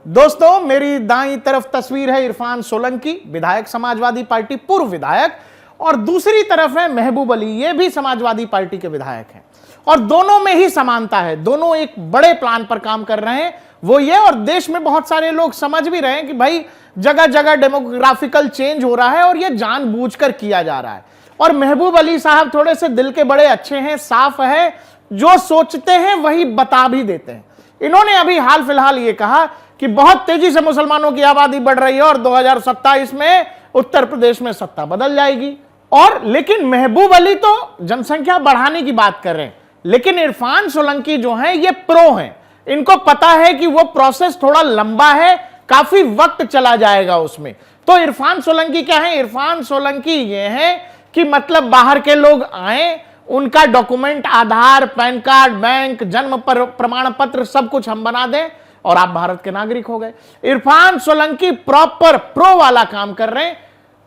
दोस्तों, मेरी दाईं तरफ तस्वीर है इरफान सोलंकी, विधायक समाजवादी पार्टी, पूर्व विधायक, और दूसरी तरफ है महबूब अली, ये भी समाजवादी पार्टी के विधायक हैं। और दोनों में ही समानता है, दोनों एक बड़े प्लान पर काम कर रहे हैं, वो ये। और देश में बहुत सारे लोग समझ भी रहे हैं कि भाई जगह जगह डेमोग्राफिकल चेंज हो रहा है और ये जानबूझकर किया जा रहा है। और महबूब अली साहब थोड़े से दिल के बड़े अच्छे हैं, साफ है, जो सोचते हैं वही बता भी देते हैं। इन्होंने अभी हाल फिलहाल ये कहा कि बहुत तेजी से मुसलमानों की आबादी बढ़ रही है और 2027 में उत्तर प्रदेश में सत्ता बदल जाएगी। और लेकिन महबूब अली तो जनसंख्या बढ़ाने की बात कर रहे हैं, लेकिन इरफान सोलंकी जो है ये प्रो हैं। इनको पता है कि वो प्रोसेस थोड़ा लंबा है, काफी वक्त चला जाएगा उसमें। तो इरफान सोलंकी क्या है? इरफान सोलंकी ये है कि मतलब बाहर के लोग आए, उनका डॉक्यूमेंट, आधार, पैन कार्ड, बैंक, जन्म प्रमाण पत्र, सब कुछ हम बना दें और आप भारत के नागरिक हो गए। इरफान सोलंकी प्रॉपर प्रो वाला काम कर रहे हैं।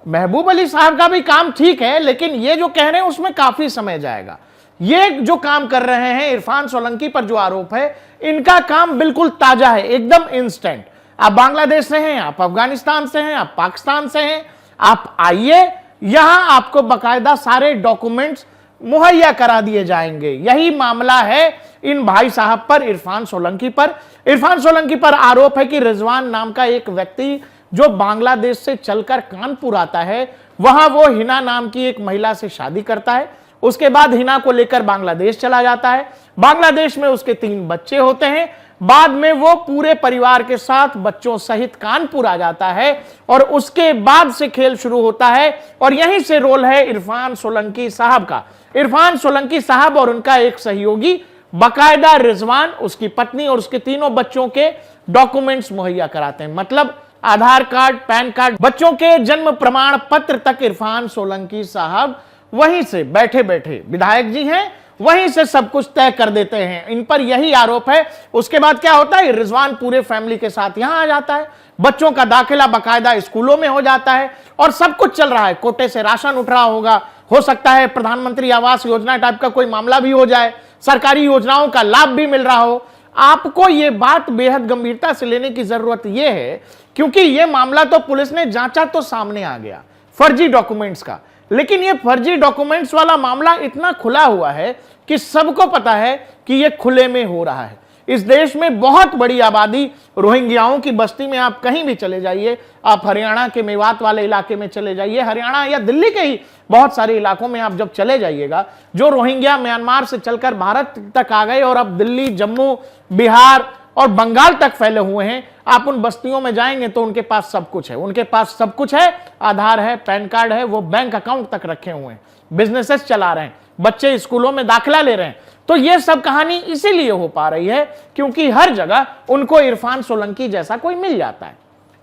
महबूब अली साहब का भी काम ठीक है, लेकिन ये जो कह रहे हैं उसमें काफी समय जाएगा। ये जो काम कर रहे हैं इरफान सोलंकी पर जो आरोप है, इनका काम बिल्कुल ताजा है, एकदम इंस्टेंट। आप बांग्लादेश से हैं, आप अफगानिस्तान से हैं, आप पाकिस्तान से हैं, आप आइए, यहां आपको बकायदा सारे डॉक्यूमेंट्स मुहैया करा दिए जाएंगे। यही मामला है इन भाई साहब पर, इरफान सोलंकी पर। इरफान सोलंकी पर आरोप है कि रिजवान नाम का एक व्यक्ति जो बांग्लादेश से चलकर कानपुर आता है, वहां वो हिना नाम की एक महिला से शादी करता है, उसके बाद हिना को लेकर बांग्लादेश चला जाता है। बांग्लादेश में उसके 3 बच्चे होते हैं, बाद में वो पूरे परिवार के साथ बच्चों सहित कानपुर आ जाता है और उसके बाद से खेल शुरू होता है। और यहीं से रोल है इरफान सोलंकी साहब का। इरफान सोलंकी साहब और उनका एक सहयोगी बकायदा रिजवान, उसकी पत्नी और उसके 3 बच्चों के डॉक्यूमेंट्स मुहैया कराते हैं, मतलब आधार कार्ड, पैन कार्ड, बच्चों के जन्म प्रमाण पत्र तक इरफान सोलंकी साहब वहीं से बैठे बैठे, विधायक जी हैं, वहीं से सब कुछ तय कर देते हैं। इन पर यही आरोप है। उसके बाद क्या होता है, रिजवान पूरे फैमिली के साथ यहां आ जाता है, बच्चों का दाखिला बकायदा स्कूलों में हो जाता है और सब कुछ चल रहा है। कोटे से राशन उठ रहा होगा, हो सकता है प्रधानमंत्री आवास योजना टाइप का कोई मामला भी हो जाए, सरकारी योजनाओं का लाभ भी मिल रहा हो। आपको यह बात बेहद गंभीरता से लेने की जरूरत यह है, क्योंकि यह मामला तो पुलिस ने जांचा तो सामने आ गया फर्जी डॉक्यूमेंट्स का, लेकिन यह फर्जी डॉक्यूमेंट्स वाला मामला इतना खुला हुआ है कि सबको पता है कि यह खुले में हो रहा है। इस देश में बहुत बड़ी आबादी रोहिंग्याओं की बस्ती में, आप कहीं भी चले जाइए, आप हरियाणा के मेवात वाले इलाके में चले जाइए, हरियाणा या दिल्ली के ही बहुत सारे इलाकों में आप जब चले जाइएगा, जो रोहिंग्या म्यांमार से चलकर भारत तक आ गए और अब दिल्ली, जम्मू, बिहार और बंगाल तक फैले हुए हैं, आप उन बस्तियों में जाएंगे तो उनके पास सब कुछ है। उनके पास सब कुछ है, आधार है, पैन कार्ड है, वो बैंक अकाउंट तक रखे हुए हैं, बिजनेसेस चला रहे हैं, बच्चे स्कूलों में दाखिला ले रहे हैं। तो ये सब कहानी इसीलिए हो पा रही है क्योंकि हर जगह उनको इरफान सोलंकी जैसा कोई मिल जाता है।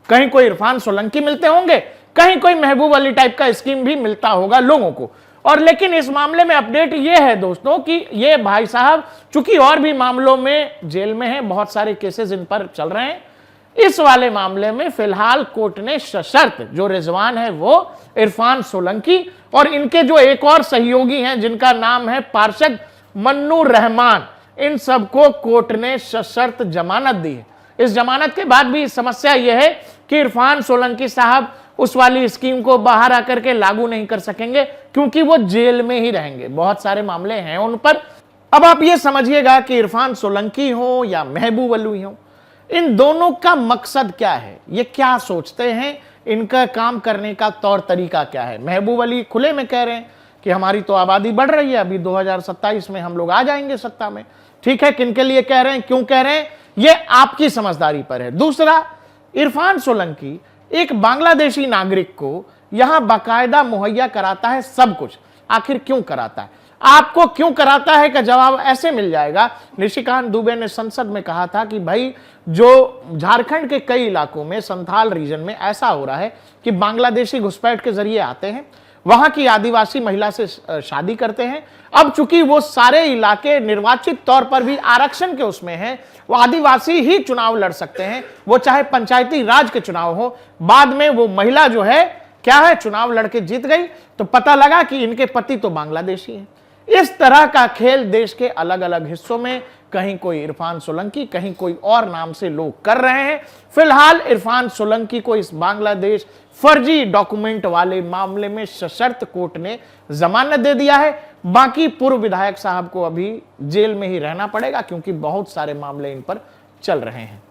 कहीं कोई इरफान सोलंकी मिलते होंगे, कहीं कोई महबूब अली टाइप का स्कीम भी मिलता होगा लोगों को। और लेकिन इस मामले में अपडेट ये है दोस्तों कि ये भाई साहब चूंकि और भी मामलों में जेल में हैं, बहुत सारे केसेस इन पर चल रहे हैं, इस वाले मामले में फिलहाल कोर्ट ने सशर्त, जो रिजवान है वो इरफान सोलंकी और इनके जो एक और सहयोगी हैं जिनका नाम है पार्षद मन्नू रहमान, इन सबको कोर्ट ने सशर्त जमानत दी है। इस जमानत के बाद भी समस्या यह है कि इरफान सोलंकी साहब उस वाली स्कीम को बाहर आकर के लागू नहीं कर सकेंगे क्योंकि वो जेल में ही रहेंगे, बहुत सारे मामले हैं उन पर। अब आप ये समझिएगा कि इरफान सोलंकी हो या महबूब अली हो, इन दोनों का मकसद क्या है, ये क्या सोचते हैं, इनका काम करने का तौर तरीका क्या है। महबूब अली खुले में कह रहे हैं कि हमारी तो आबादी बढ़ रही है, अभी 2027 में हम लोग आ जाएंगे सत्ता में। ठीक है, किनके लिए कह रहे हैं, क्यों कह रहे हैं, ये आपकी समझदारी पर है। दूसरा, इरफान सोलंकी एक बांग्लादेशी नागरिक को यहां बाकायदा मुहैया कराता है सब कुछ। आखिर क्यों कराता है, आपको क्यों कराता है का जवाब ऐसे मिल जाएगा। निशिकांत दुबे ने संसद में कहा था कि भाई जो झारखंड के कई इलाकों में, संथाल रीजन में ऐसा हो रहा है कि बांग्लादेशी घुसपैठ के जरिए आते हैं, वहां की आदिवासी महिला से शादी करते हैं। अब चूंकि वो सारे इलाके निर्वाचित तौर पर भी आरक्षण के उसमें हैं, वो आदिवासी ही चुनाव लड़ सकते हैं, वो चाहे पंचायती राज के चुनाव हो। बाद में वो महिला जो है क्या है, चुनाव लड़के जीत गई तो पता लगा कि इनके पति तो बांग्लादेशी हैं। इस तरह का खेल देश के अलग अलग हिस्सों में कहीं कोई इरफान सोलंकी, कहीं कोई और नाम से लोग कर रहे हैं। फिलहाल इरफान सोलंकी को इस बांग्लादेश फर्जी डॉक्यूमेंट वाले मामले में सशर्त कोर्ट ने जमानत दे दिया है। बाकी पूर्व विधायक साहब को अभी जेल में ही रहना पड़ेगा, क्योंकि बहुत सारे मामले इन पर चल रहे हैं।